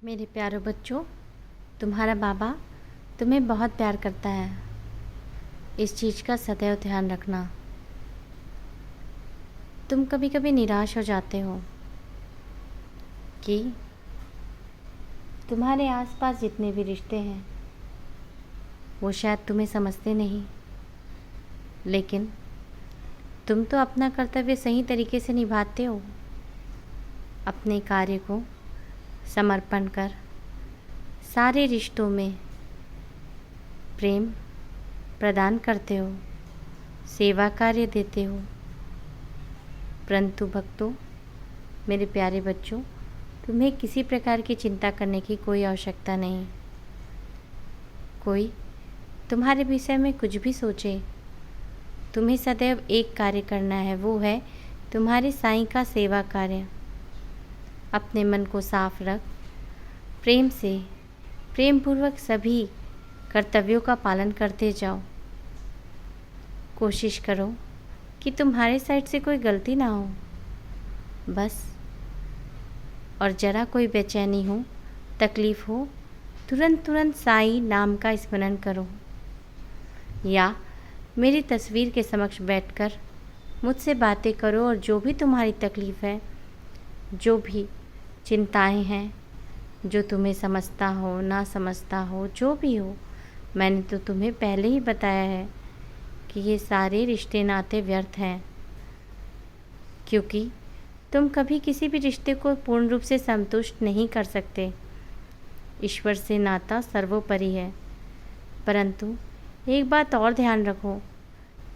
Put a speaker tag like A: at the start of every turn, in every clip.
A: मेरे प्यारे बच्चों, तुम्हारा बाबा तुम्हें बहुत प्यार करता है। इस चीज़ का सदैव ध्यान रखना। तुम कभी कभी निराश हो जाते हो कि तुम्हारे आसपास जितने भी रिश्ते हैं वो शायद तुम्हें समझते नहीं, लेकिन तुम तो अपना कर्तव्य सही तरीके से निभाते हो। अपने कार्य को समर्पण कर सारे रिश्तों में प्रेम प्रदान करते हो, सेवा कार्य देते हो। परंतु भक्तों, मेरे प्यारे बच्चों, तुम्हें किसी प्रकार की चिंता करने की कोई आवश्यकता नहीं। कोई तुम्हारे विषय में कुछ भी सोचे, तुम्हें सदैव एक कार्य करना है, वो है तुम्हारे साईं का सेवा कार्य। अपने मन को साफ रख, प्रेम से प्रेम पूर्वक सभी कर्तव्यों का पालन करते जाओ। कोशिश करो कि तुम्हारे साइड से कोई गलती ना हो, बस। और ज़रा कोई बेचैनी हो, तकलीफ़ हो, तुरंत साईं नाम का स्मरण करो, या मेरी तस्वीर के समक्ष बैठकर मुझसे बातें करो। और जो भी तुम्हारी तकलीफ़ है, जो भी चिंताएं हैं, जो तुम्हें समझता हो ना समझता हो, जो भी हो, मैंने तो तुम्हें पहले ही बताया है कि ये सारे रिश्ते नाते व्यर्थ हैं, क्योंकि तुम कभी किसी भी रिश्ते को पूर्ण रूप से संतुष्ट नहीं कर सकते। ईश्वर से नाता सर्वोपरि है। परंतु एक बात और ध्यान रखो,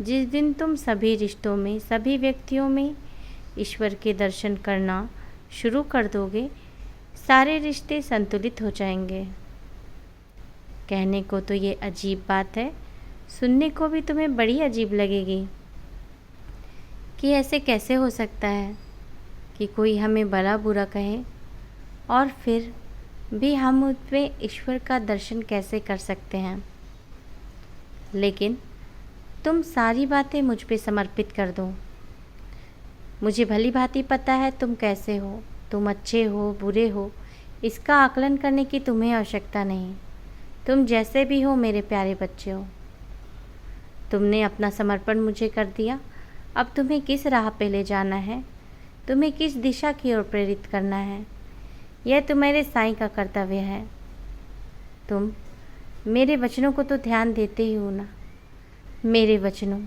A: जिस दिन तुम सभी रिश्तों में, सभी व्यक्तियों में ईश्वर के दर्शन करना शुरू कर दोगे, सारे रिश्ते संतुलित हो जाएंगे। कहने को तो ये अजीब बात है, सुनने को भी तुम्हें बड़ी अजीब लगेगी कि ऐसे कैसे हो सकता है कि कोई हमें भला बुरा कहे और फिर भी हम उसमें ईश्वर का दर्शन कैसे कर सकते हैं। लेकिन तुम सारी बातें मुझ पे समर्पित कर दो। मुझे भली भांति पता है तुम कैसे हो, तुम अच्छे हो बुरे हो, इसका आकलन करने की तुम्हें आवश्यकता नहीं। तुम जैसे भी हो मेरे प्यारे बच्चे हो। तुमने अपना समर्पण मुझे कर दिया, अब तुम्हें किस राह पे ले जाना है, तुम्हें किस दिशा की ओर प्रेरित करना है, यह तुम्हारे साईं का कर्तव्य है। तुम मेरे वचनों को तो ध्यान देते ही हो ना। मेरे वचनों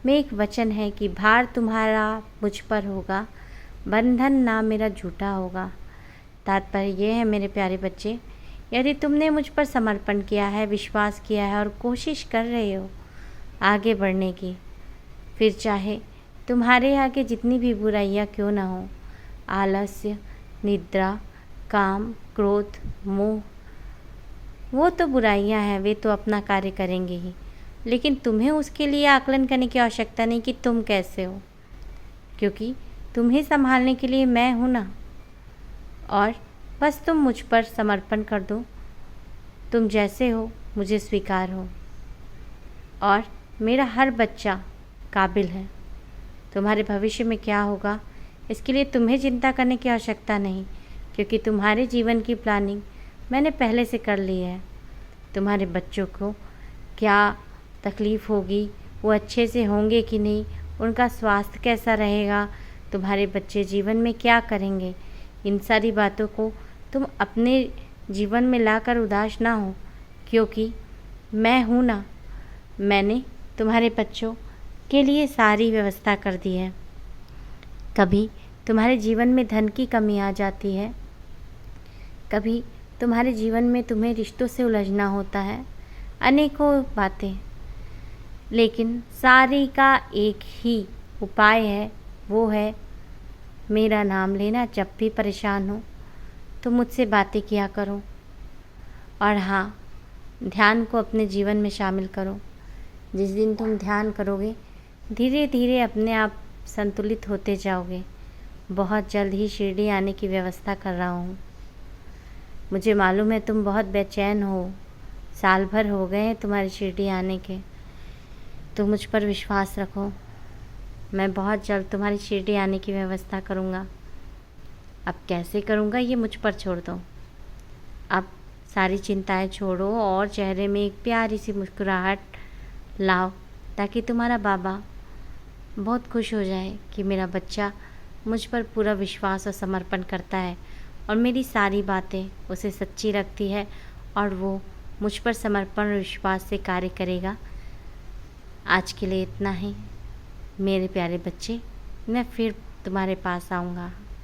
A: में एक वचन है कि भार तुम्हारा मुझ पर होगा, बंधन ना मेरा झूठा होगा। तात्पर्य यह है मेरे प्यारे बच्चे, यदि तुमने मुझ पर समर्पण किया है, विश्वास किया है और कोशिश कर रहे हो आगे बढ़ने की, फिर चाहे तुम्हारे आगे जितनी भी बुराइयाँ क्यों ना हो, आलस्य, निद्रा, काम, क्रोध, मोह, वो तो बुराइयाँ हैं, वे तो अपना कार्य करेंगे ही। लेकिन तुम्हें उसके लिए आकलन करने की आवश्यकता नहीं कि तुम कैसे हो, क्योंकि तुम्हें संभालने के लिए मैं हूँ ना। और बस तुम मुझ पर समर्पण कर दो। तुम जैसे हो मुझे स्वीकार हो, और मेरा हर बच्चा काबिल है। तुम्हारे भविष्य में क्या होगा, इसके लिए तुम्हें चिंता करने की आवश्यकता नहीं, क्योंकि तुम्हारे जीवन की प्लानिंग मैंने पहले से कर ली है। तुम्हारे बच्चों को क्या तकलीफ़ होगी, वो अच्छे से होंगे कि नहीं, उनका स्वास्थ्य कैसा रहेगा, तुम्हारे बच्चे जीवन में क्या करेंगे, इन सारी बातों को तुम अपने जीवन में लाकर उदास ना हो, क्योंकि मैं हूँ ना। मैंने तुम्हारे बच्चों के लिए सारी व्यवस्था कर दी है। कभी तुम्हारे जीवन में धन की कमी आ जाती है, कभी तुम्हारे जीवन में तुम्हें रिश्तों से उलझना होता है, अनेकों बातें, लेकिन सारी का एक ही उपाय है, वो है मेरा नाम लेना। जब भी परेशान हो तो मुझसे बातें किया करो, और हाँ, ध्यान को अपने जीवन में शामिल करो। जिस दिन तुम ध्यान करोगे, धीरे धीरे अपने आप संतुलित होते जाओगे। बहुत जल्द ही शिरडी आने की व्यवस्था कर रहा हूँ। मुझे मालूम है तुम बहुत बेचैन हो, साल भर हो गए हैं तुम्हारे शिरडी आने के, तो मुझ पर विश्वास रखो, मैं बहुत जल्द तुम्हारी शिरडी आने की व्यवस्था करूँगा। अब कैसे करूँगा ये मुझ पर छोड़ दो। अब सारी चिंताएं छोड़ो और चेहरे में एक प्यारी सी मुस्कुराहट लाओ, ताकि तुम्हारा बाबा बहुत खुश हो जाए कि मेरा बच्चा मुझ पर पूरा विश्वास और समर्पण करता है और मेरी सारी बातें उसे सच्ची लगती है और वो मुझ पर समर्पण और विश्वास से कार्य करेगा। आज के लिए इतना ही मेरे प्यारे बच्चे, मैं फिर तुम्हारे पास आऊँगा।